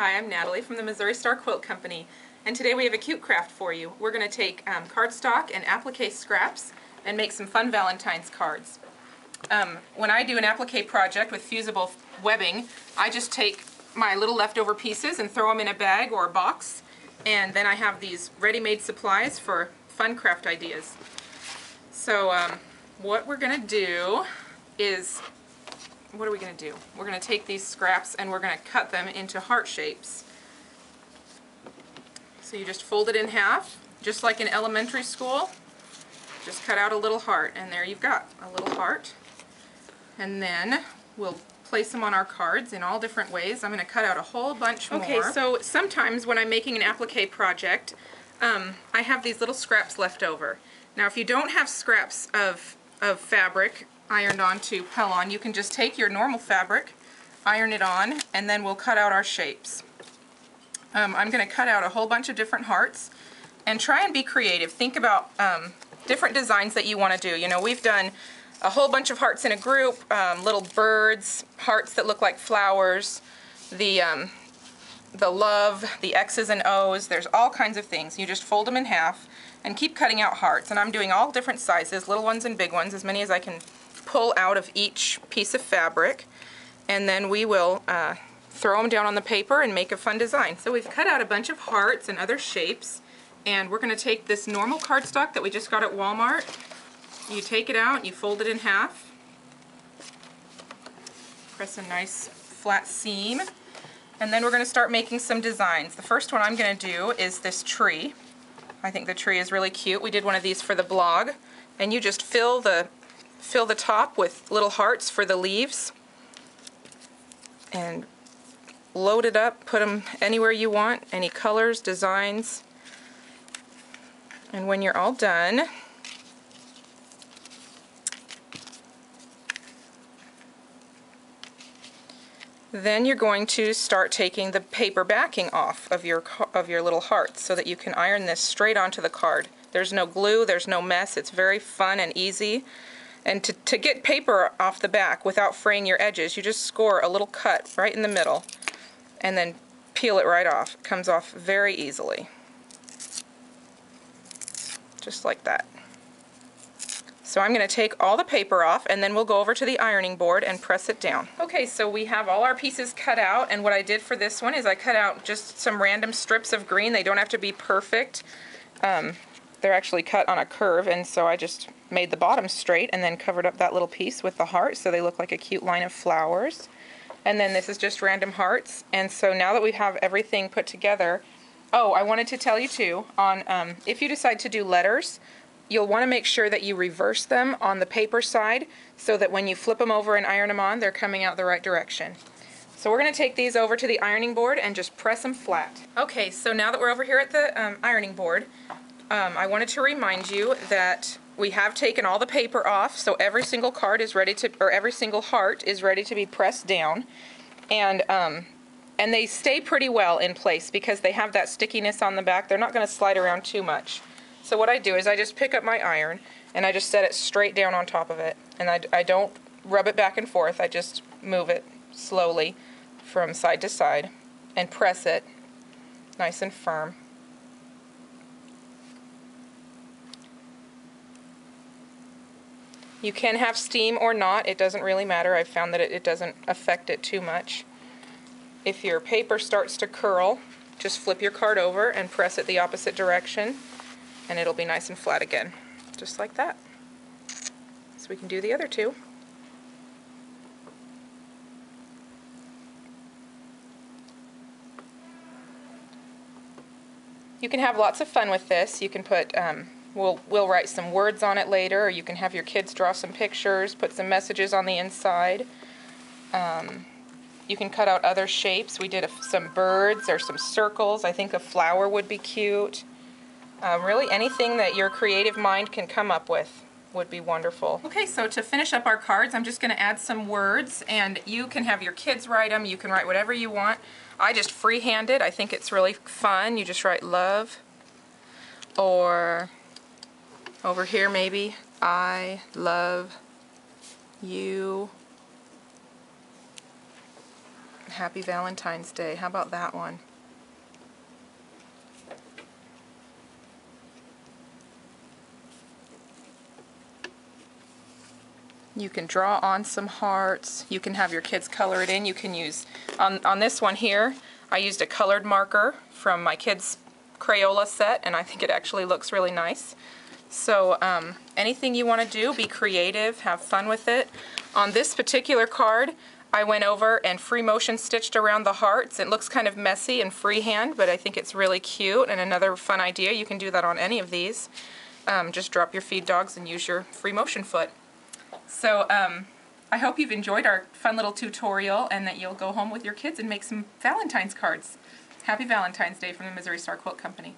Hi, I'm Natalie from the Missouri Star Quilt Company, and today we have a cute craft for you. We're going to take cardstock and applique scraps and make some fun Valentine's cards. When I do an applique project with fusible webbing, I just take my little leftover pieces and throw them in a bag or a box, and then I have these ready-made supplies for fun craft ideas. So what we're going to do is, what are we going to do? We're going to take these scraps and we're going to cut them into heart shapes. So you just fold it in half, just like in elementary school. Just cut out a little heart, and there you've got a little heart. And then we'll place them on our cards in all different ways. I'm going to cut out a whole bunch more. Okay, so sometimes when I'm making an applique project, I have these little scraps left over. Now if you don't have scraps of fabric ironed onto Pellon, you can just take your normal fabric, iron it on, and then we'll cut out our shapes. I'm going to cut out a whole bunch of different hearts, and try and be creative. Think about different designs that you want to do. You know, we've done a whole bunch of hearts in a group, little birds, hearts that look like flowers, the love, the X's and O's. There's all kinds of things. You just fold them in half and keep cutting out hearts. And I'm doing all different sizes, little ones and big ones, as many as I can pull out of each piece of fabric. And then we will throw them down on the paper and make a fun design. So we've cut out a bunch of hearts and other shapes, and we're going to take this normal cardstock that we just got at Walmart. You take it out, you fold it in half, press a nice flat seam, and then we're going to start making some designs. The first one I'm going to do is this tree. I think the tree is really cute. We did one of these for the blog, and you just fill the top with little hearts for the leaves and load it up, put them anywhere you want, any colors, designs. And when you're all done, then you're going to start taking the paper backing off of your little hearts so that you can iron this straight onto the card. There's no glue, there's no mess, it's very fun and easy. And to get paper off the back without fraying your edges, you just score a little cut right in the middle and then peel it right off. It comes off very easily. Just like that. So I'm going to take all the paper off, and then we'll go over to the ironing board and press it down. Okay, so we have all our pieces cut out, and what I did for this one is I cut out just some random strips of green. They don't have to be perfect. They're actually cut on a curve, and so I just made the bottom straight and then covered up that little piece with the heart so they look like a cute line of flowers. And then this is just random hearts. And so now that we have everything put together, oh, I wanted to tell you too, on if you decide to do letters, you'll want to make sure that you reverse them on the paper side so that when you flip them over and iron them on, they're coming out the right direction. So we're going to take these over to the ironing board and just press them flat. Okay, so now that we're over here at the ironing board, I wanted to remind you that we have taken all the paper off, so every single card is ready to, or every single heart is ready to be pressed down, and they stay pretty well in place because they have that stickiness on the back. They're not going to slide around too much. So what I do is I just pick up my iron and I just set it straight down on top of it, and I don't rub it back and forth. I just move it slowly from side to side and press it nice and firm. You can have steam or not, it doesn't really matter. I've found that it doesn't affect it too much. If your paper starts to curl, just flip your card over and press it the opposite direction, and it'll be nice and flat again, just like that. So we can do the other two. You can have lots of fun with this. You can put we'll write some words on it later, or you can have your kids draw some pictures, put some messages on the inside. You can cut out other shapes. We did some birds or some circles. I think a flower would be cute. Really anything that your creative mind can come up with would be wonderful. Okay, so to finish up our cards, I'm just going to add some words, and you can have your kids write them. You can write whatever you want. I just freehand it. I think it's really fun. You just write love, or over here maybe, I love you. Happy Valentine's Day. How about that one? You can draw on some hearts. You can have your kids color it in. You can use, on this one here, I used a colored marker from my kids' Crayola set, and I think it actually looks really nice. So anything you want to do, be creative, have fun with it. On this particular card, I went over and free motion stitched around the hearts. It looks kind of messy and freehand, but I think it's really cute, and another fun idea, you can do that on any of these. Just drop your feed dogs and use your free motion foot. So I hope you've enjoyed our fun little tutorial and that you'll go home with your kids and make some Valentine's cards. Happy Valentine's Day from the Missouri Star Quilt Company.